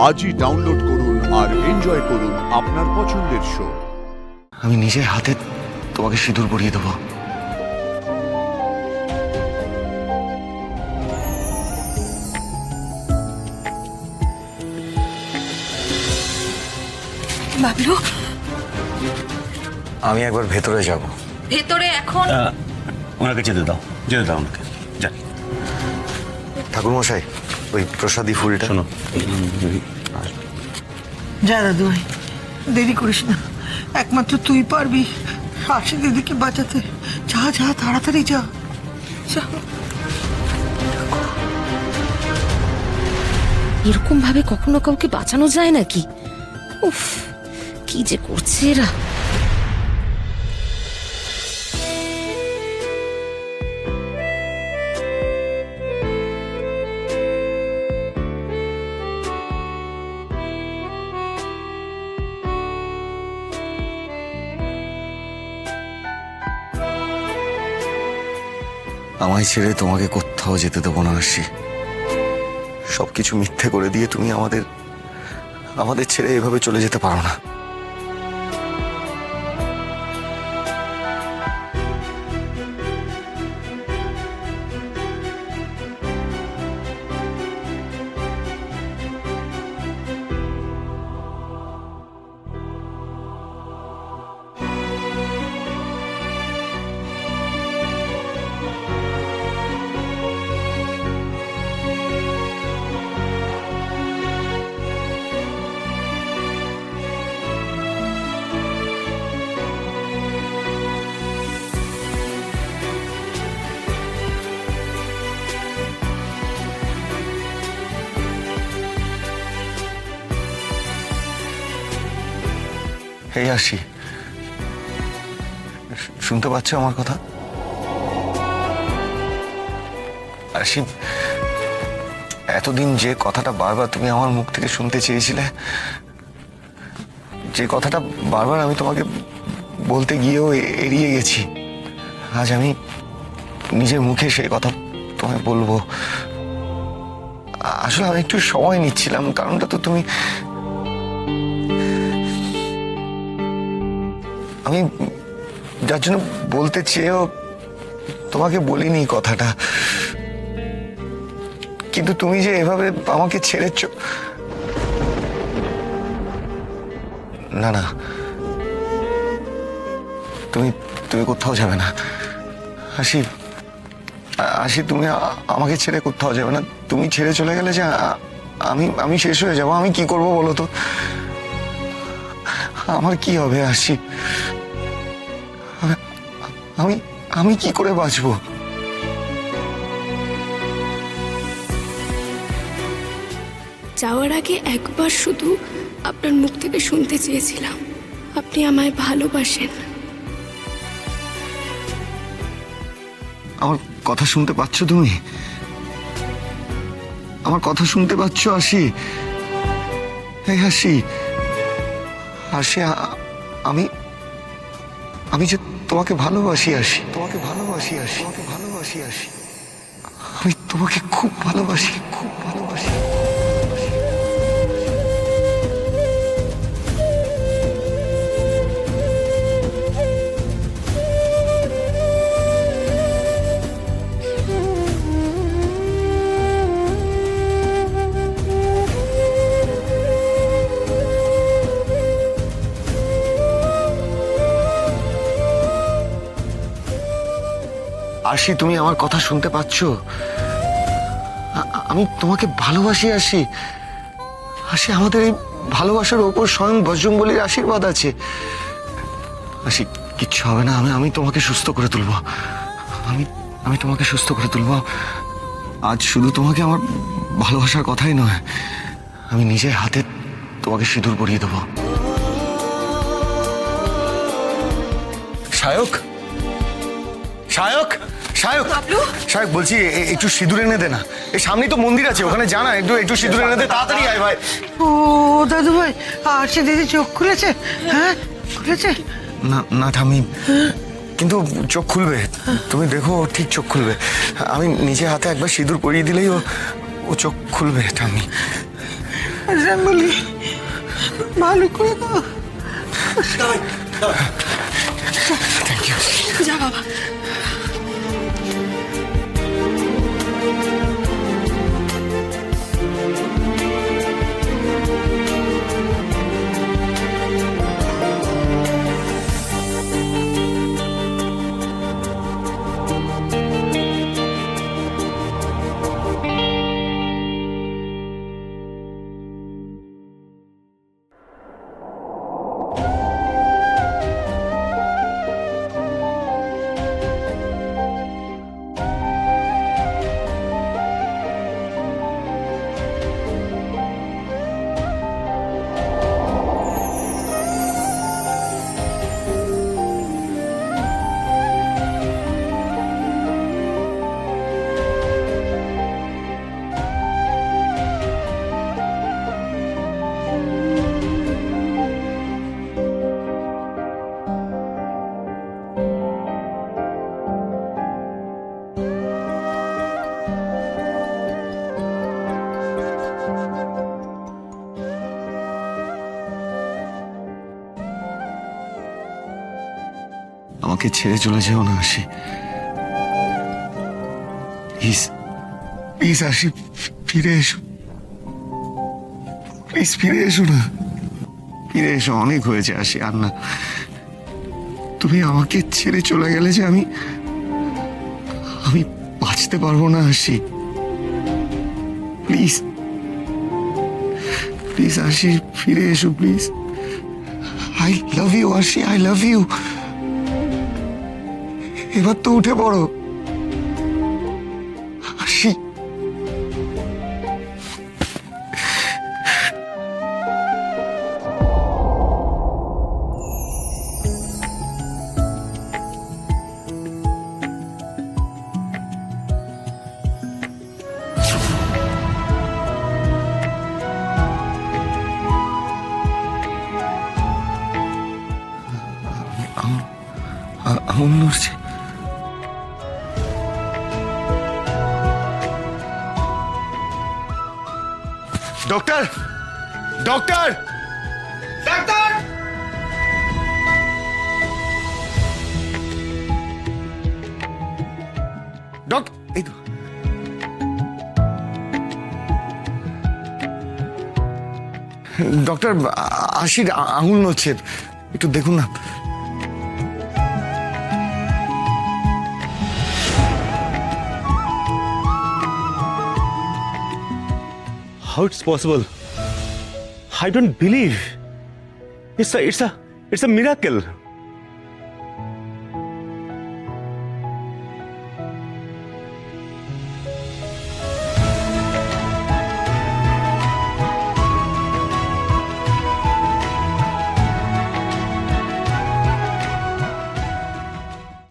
আজই ডাউনলোড করুন আর এনজয় করুন আপনার পছন্দের শো। আমি নিজের হাতে তোমাকে সিঁদুর পরিয়ে দেবো। বাবলু, আমি একবার ভেতরে যাব। ভেতরে এখন? ওনাকে যেতে দাও, যেতে দাও ওনাকে। যান। ঠাকুর মশাই, ওই প্রসাদী ফুলটা। শোনো, যা দাদু ভাই, দেরি করিস না, একমাত্র তুই পারবি আশি দিদিকে বাঁচাতে। যা যা, তাড়াতাড়ি যা যা। এরকম ভাবে কখনো কাউকে বাঁচানো যায় নাকি? উফ, কি যে করছে এরা। আমায় ছেড়ে তোমাকে কোথাও যেতে দেবো না আশি। সবকিছু মিথ্যে করে দিয়ে তুমি আমাদের ছেড়ে এভাবে চলে যেতে পারো না। এই আশি, শুনতে পাচ্ছ আমার কথা? আশি, এতদিন যে কথাটা বারবার তুমি আমার মুখ থেকে শুনতে চেয়েছিলে, যে কথাটা বারবার আমি তোমাকে বলতে গিয়েও এড়িয়ে গেছি, আজ আমি নিজের মুখে সেই কথা তোমায় বলবো। আসলে আমি একটু সময় নিচ্ছিলাম, কারণটা তো তুমি, আমি যার জন্য বলতে চেয়েও তোমাকে বলিনি কথাটা, কিন্তু তুমি যে এভাবে আমাকে ছেড়েছ। না না, তুমি তুমি কোথাও যাবে না আশি। আশি, তুমি আমাকে ছেড়ে কোথাও যাবে না। তুমি ছেড়ে চলে গেলে যে আমি শেষ হয়ে যাবো। আমি কি করবো বলো তো? আমার কি হবে আশি? আমি আমি কি করে বাঁচবো? যাওয়ার আগে একবার শুধু আপনার মুখ থেকে শুনতে চেয়েছিলাম আপনি আমায় ভালোবাসেন। আমার কথা শুনতে পাচ্ছ তুমি? আমার কথা শুনতে পাচ্ছ আশি? এই আশি, আশি, আমি যে তোমাকে ভালোবাসি আশি, তোমাকে ভালোবাসি আশি, তোমাকে ভালোবাসি আশি। আমি তোমাকে খুব ভালোবাসি, খুব ভালোবাসি। আশি, তুমি আমার কথা শুনতে পাচ্ছ? আমি তোমাকে ভালোবাসি আশি। আশি, আমাদের এই ভালোবাসার ওপর স্বয়ং বজরংবলীর আশীর্বাদ আছে। আশি, কিচ্ছু হবে না। আমি তোমাকে সুস্থ করে তুলবো। আমি তোমাকে সুস্থ করে তুলবো। আজ শুধু তোমাকে আমার ভালোবাসার কথাই নয়, আমি নিজের হাতে তোমাকে সিঁদুর পরিয়ে দেবো। শায়ক, শায়ক, শায়ক, শায়ক, বলছি একটু সিঁদুর এনে দে না। এই সামনেই তো মন্দির আছে, ওখানে জানা, একটু সিঁদুর এনে দে, তাড়াতাড়ি আয় ভাই। ও দাদু ভাই, আশি দিদি চোখ খুলেছে? হ্যাঁ খুলেছে? না না ঠামি, কিন্তু চোখ খুলবে। তুমি দেখো, ঠিক চোখ খুলবে। আমি নিজে হাতে একবার সিঁদুর পরিয়ে দিলেই ও চোখ খুলবে ঠামি। বজরঙ্গলি ভালো করে দাও। যা বাবা। আমাকে ছেড়ে চলে যেও না আশি, প্লিজ প্লিজ আশি, ফিরে এসো, প্লিজ ফিরে এসো না, ফিরে এসো। অনেক হয়েছে আশি, আর না। তুমি আমাকে ছেড়ে চলে গেলে যে আমি বাঁচতে পারবো না আশি। প্লিজ প্লিজ আশি, ফিরে এসো প্লিজ। আই লাভ ইউ আশি, আই লাভ ইউ। এবার তো উঠে পড়ো আশি। আঙুল নড়ছে। Doctor, doctor, doctor! এই তো। ডক্টর, আশির আঙুল নড়ছে, একটু দেখুন না। How it's possible? I don't believe. It's a miracle.